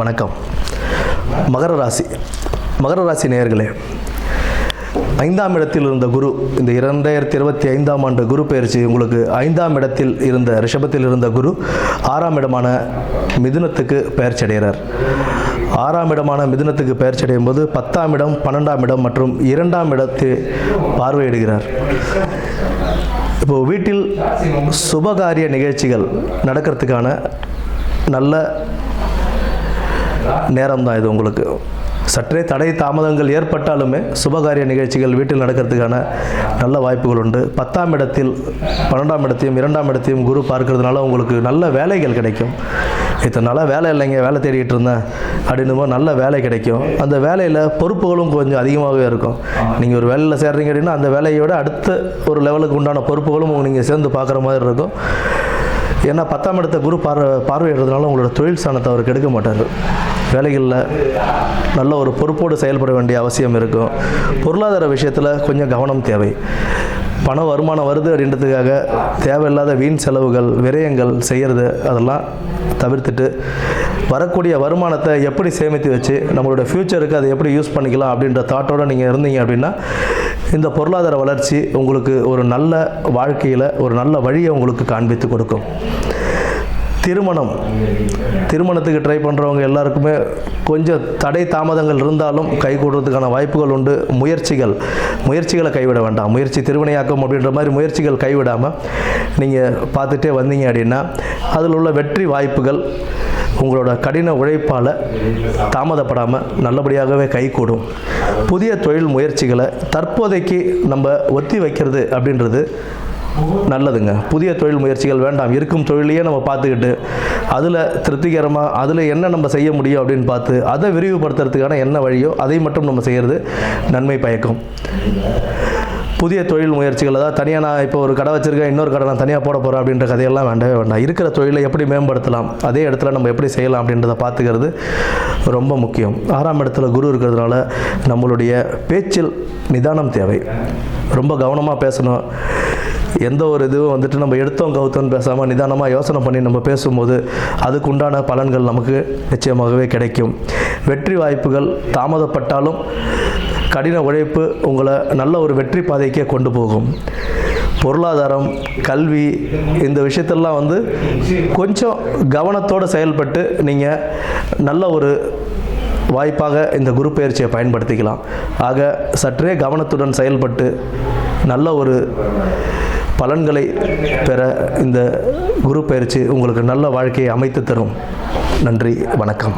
வணக்கம். மகர ராசி நேயர்களே, 5ஆம் இடத்தில் இருந்த குரு இந்த 2025ஆம் ஆண்டு குரு பெயர்ச்சி உங்களுக்கு 5ஆம் இடத்தில் இருந்த ரிஷபத்தில் இருந்த குரு 6ஆம் இடமான மிதுனத்துக்கு பெயர்ச்சி அடைகிறார். 6ஆம் இடமான மிதுனத்துக்கு பெயர்ச்சி அடையும் போது 10ஆம் இடம், 12ஆம் இடம் மற்றும் 2ஆம் இடத்தை பார்வையிடுகிறார். இப்போ வீட்டில் சுபகாரிய நிகழ்ச்சிகள் நடக்கிறதுக்கான நல்ல நேரம் தான் இது. உங்களுக்கு சற்றே தடை தாமதங்கள் ஏற்பட்டாலுமே சுபகாரிய நிகழ்ச்சிகள் வீட்டில் நடக்கிறதுக்கான நல்ல வாய்ப்புகள் உண்டு. 10ஆம் இடத்தில் 12ஆம் இடத்தையும் 2ஆம் இடத்தையும் குரு பார்க்கறதுனால உங்களுக்கு நல்ல வேலைகள் கிடைக்கும். இத்தனை நாளாக வேலை இல்லைங்க, வேலை தேடிட்டு இருந்தேன் அப்படின்னும் நல்ல வேலை கிடைக்கும். அந்த வேலையில் பொறுப்புகளும் கொஞ்சம் அதிகமாகவே இருக்கும். நீங்கள் ஒரு வேலையில் சேர்றீங்க அப்படின்னா அந்த வேலையோட அடுத்த ஒரு லெவலுக்கு உண்டான பொறுப்புகளும் நீங்கள் சேர்ந்து பார்க்குற மாதிரி இருக்கும். ஏன்னா 10ஆம் இடத்தை குரு பார்வையிடுறதுனால உங்களோட தொழில் ஸ்தானத்தை அவர் கெடுக்க மாட்டார். வேலைகளில் நல்ல ஒரு பொறுப்போடு செயல்பட வேண்டிய அவசியம் இருக்கும். பொருளாதார விஷயத்தில் கொஞ்சம் கவனம் தேவை. பண வருமானம் வருது அப்படின்றதுக்காக தேவையில்லாத வீண் செலவுகள், விரயங்கள் செய்கிறது அதெல்லாம் தவிர்த்துட்டு வரக்கூடிய வருமானத்தை எப்படி சேமித்து வச்சு நம்மளோட ஃப்யூச்சருக்கு அதை எப்படி யூஸ் பண்ணிக்கலாம் அப்படின்ற தாட்டோடு நீங்கள் இருந்தீங்க அப்படின்னா இந்த பொருளாதார வளர்ச்சி உங்களுக்கு ஒரு நல்ல வாழ்க்கையில் ஒரு நல்ல வழியை உங்களுக்கு காண்பித்து கொடுக்கும். திருமணத்துக்கு ட்ரை பண்ணுறவங்க எல்லாருக்குமே கொஞ்சம் தடை தாமதங்கள் இருந்தாலும் கை கூடுறதுக்கான வாய்ப்புகள் உண்டு. முயற்சிகளை கைவிட வேண்டாம். முயற்சி திருவினையாக்கம் அப்படின்ற மாதிரி முயற்சிகள் கைவிடாமல் நீங்கள் பார்த்துட்டே வந்தீங்க அப்படின்னா அதில் உள்ள வெற்றி வாய்ப்புகள் உங்களோட கடின உழைப்பால் தாமதப்படாமல் நல்லபடியாகவே கைகூடும். புதிய தொழில் முயற்சிகளை தற்போதைக்கு நம்ம ஒத்தி வைக்கிறது அப்படின்றது நல்லதுங்க. புதிய தொழில் முயற்சிகள் வேண்டாம். இருக்கும் தொழிலையே நம்ம பார்த்துக்கிட்டு அதில் திருப்திகரமாக அதில் என்ன நம்ம செய்ய முடியும் அப்படின்னு பார்த்து அதை விரிவுபடுத்துறதுக்கான என்ன வழியோ அதை மட்டும் நம்ம செய்கிறது நன்மை பயக்கும். புதிய தொழில் முயற்சிகள், அதாவது தனியாக நான் இப்போ ஒரு கடை வச்சுருக்கேன், இன்னொரு கடை நான் தனியாக போட போகிறேன் அப்படின்ற கதையெல்லாம் வேண்டவே வேண்டாம். இருக்கிற தொழிலை எப்படி மேம்படுத்தலாம், அதே இடத்துல நம்ம எப்படி செய்யலாம் அப்படின்றத பார்த்துக்கிறது ரொம்ப முக்கியம். 6ஆம் இடத்துல குரு இருக்கிறதுனால நம்மளுடைய பேச்சில் நிதானம் தேவை. ரொம்ப கவனமாக பேசணும். எந்த ஒரு இதுவும் வந்துட்டு நம்ம எடுத்தோம் கவுத்தோன்னு பேசாமல் நிதானமாக யோசனை பண்ணி நம்ம பேசும்போது அதுக்கு உண்டான பலன்கள் நமக்கு நிச்சயமாகவே கிடைக்கும். வெற்றி வாய்ப்புகள் தாமதப்பட்டாலும் கடின உழைப்பு உங்களை நல்ல ஒரு வெற்றி பாதைக்கே கொண்டு போகும். பொருளாதாரம், கல்வி இந்த விஷயத்தெல்லாம் கொஞ்சம் கவனத்தோடு செயல்பட்டு நீங்கள் நல்ல ஒரு வாய்ப்பாக இந்த குரு பெயர்ச்சியை பயன்படுத்திக்கலாம். ஆக சற்றே கவனத்துடன் செயல்பட்டு நல்ல ஒரு பலன்களை பெற இந்த குரு பெயர்ச்சி உங்களுக்கு நல்ல வாழ்க்கையை அமைத்து தரும். நன்றி, வணக்கம்.